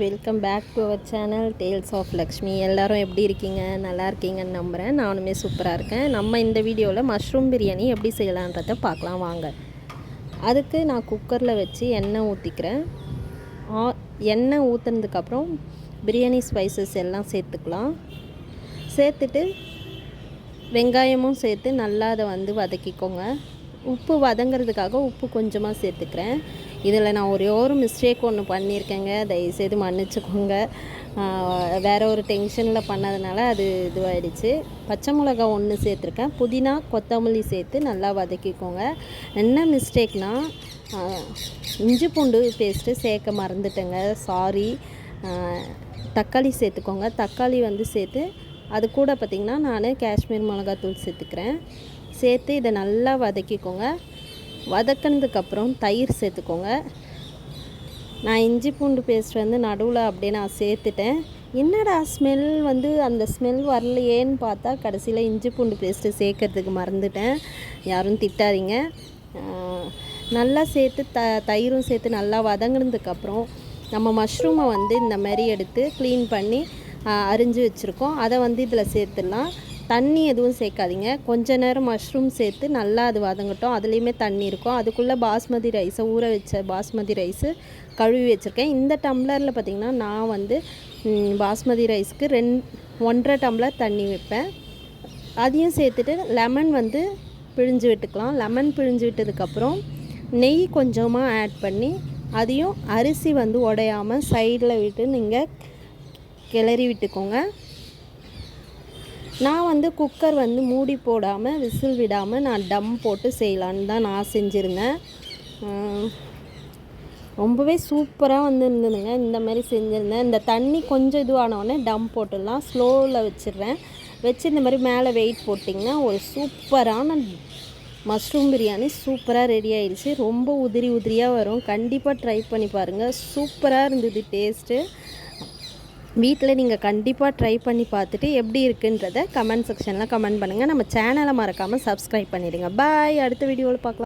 Welcome back to our channel tales of Lakshmi. எல்லோரும் எப்படி இருக்கீங்க? நல்லா இருக்கீங்கன்னு நம்புகிறேன். நானுமே சூப்பராக இருக்கேன். நம்ம இந்த வீடியோவில் மஷ்ரூம் பிரியாணி எப்படி செய்யலான்றதை பார்க்கலாம் வாங்க. அதுக்கு நான் குக்கரில் வச்சு எண்ணெய் ஊற்றிக்கிறேன். எண்ணெய் ஊற்றுனதுக்கப்புறம் பிரியாணி ஸ்பைசஸ் எல்லாம் சேர்த்துக்கலாம். சேர்த்துட்டு வெங்காயமும் சேர்த்து நல்லா அதை வதக்கிக்கோங்க. உப்பு வதங்கிறதுக்காக உப்பு கொஞ்சமாக சேர்த்துக்கிறேன். இதில் நான் ஒரே ஒரு மிஸ்டேக் ஒன்று பண்ணியிருக்கேங்க, தயவுசெய்து மன்னிச்சுக்கோங்க. வேறு ஒரு டென்ஷனில் பண்ணதுனால அது இதுவாகிடுச்சு. பச்சை மிளகா ஒன்று சேர்த்துருக்கேன், புதினா கொத்தமல்லி சேர்த்து நல்லா வதக்கிக்கோங்க. என்ன மிஸ்டேக்னால் இஞ்சி பூண்டு பேஸ்ட்டு சேர்க்க மறந்துட்டேங்க, சாரி. தக்காளி சேர்த்துக்கோங்க. தக்காளி சேர்த்து அது கூட பார்த்திங்கன்னா நான் காஷ்மீர் மிளகாத்தூள் சேர்த்துக்கிறேன். சேர்த்து இதை நல்லா வதக்கிக்கோங்க. வதக்கினதுக்கப்புறம் தயிர் சேர்த்துக்கோங்க. நான் இஞ்சி பூண்டு பேஸ்ட் நடுவில் அப்படியே நான் சேர்த்துட்டேன். என்னடா ஸ்மெல் அந்த ஸ்மெல் வரலையேன்னு பார்த்தா கடைசியில் இஞ்சி பூண்டு பேஸ்ட்டு சேர்க்கறதுக்கு மறந்துட்டேன். யாரும் திட்டாதீங்க. நல்லா சேர்த்து தயிரும் சேர்த்து நல்லா வதங்கினதுக்கப்புறம் நம்ம மஷ்ரூமை இந்த மாதிரி எடுத்து க்ளீன் பண்ணி அரிஞ்சு வச்சுருக்கோம். அதை இதில் சேர்த்துடலாம். தண்ணி எதுவும் சேர்க்காதீங்க. கொஞ்ச நேரம் மஷ்ரூம் சேர்த்து நல்லா அது வதங்கட்டும். அதுலேயுமே தண்ணி இருக்கும். அதுக்குள்ளே பாஸ்மதி ரைஸை ஊற வச்ச பாஸ்மதி ரைஸு கழுவி வச்சுருக்கேன். இந்த டம்ளரில் பார்த்திங்கன்னா நான் பாஸ்மதி ரைஸ்க்கு 1.5 டம்ளர் தண்ணி வைப்பேன். அதையும் சேர்த்துட்டு லெமன் பிழிஞ்சு விட்டுக்கலாம். லெமன் பிழிஞ்சு விட்டதுக்கப்புறம் நெய் கொஞ்சமாக ஆட் பண்ணி அதையும் அரிசி உடையாமல் சைடில் விட்டு நீங்கள் கிளறி விட்டுக்கோங்க. நான் குக்கர் மூடி போடாமல் விசில் விடாமல் நான் டம் போட்டு செய்யலான்னு தான் நான் செஞ்சுருந்தேன். ரொம்பவே சூப்பராக இருந்ததுங்க. இந்த மாதிரி செஞ்சுருந்தேன். இந்த தண்ணி கொஞ்சம் இதுவானோடனே டம் போட்டுடலாம். ஸ்லோவில் வச்சிடுறேன். வச்சு இந்த மாதிரி மேலே வெயிட் போட்டிங்கன்னா ஒரு சூப்பரான மஷ்ரூம் பிரியாணி சூப்பராக ரெடி ஆயிடுச்சு. ரொம்ப உதிரி உதிரியாக வரும். கண்டிப்பாக ட்ரை பண்ணி பாருங்கள். சூப்பராக இருந்தது டேஸ்ட்டு. வீட்டில் நீங்கள் கண்டிப்பாக ட்ரை பண்ணி பார்த்துட்டு எப்படி இருக்குன்றதை கமெண்ட் செக்ஷனில் கமெண்ட் பண்ணுங்கள். நம்ம சேனலை மறக்காமல் சப்ஸ்கிரைப் பண்ணிடுங்க. பாய். அடுத்த வீடியோவில் பார்க்கலாம்.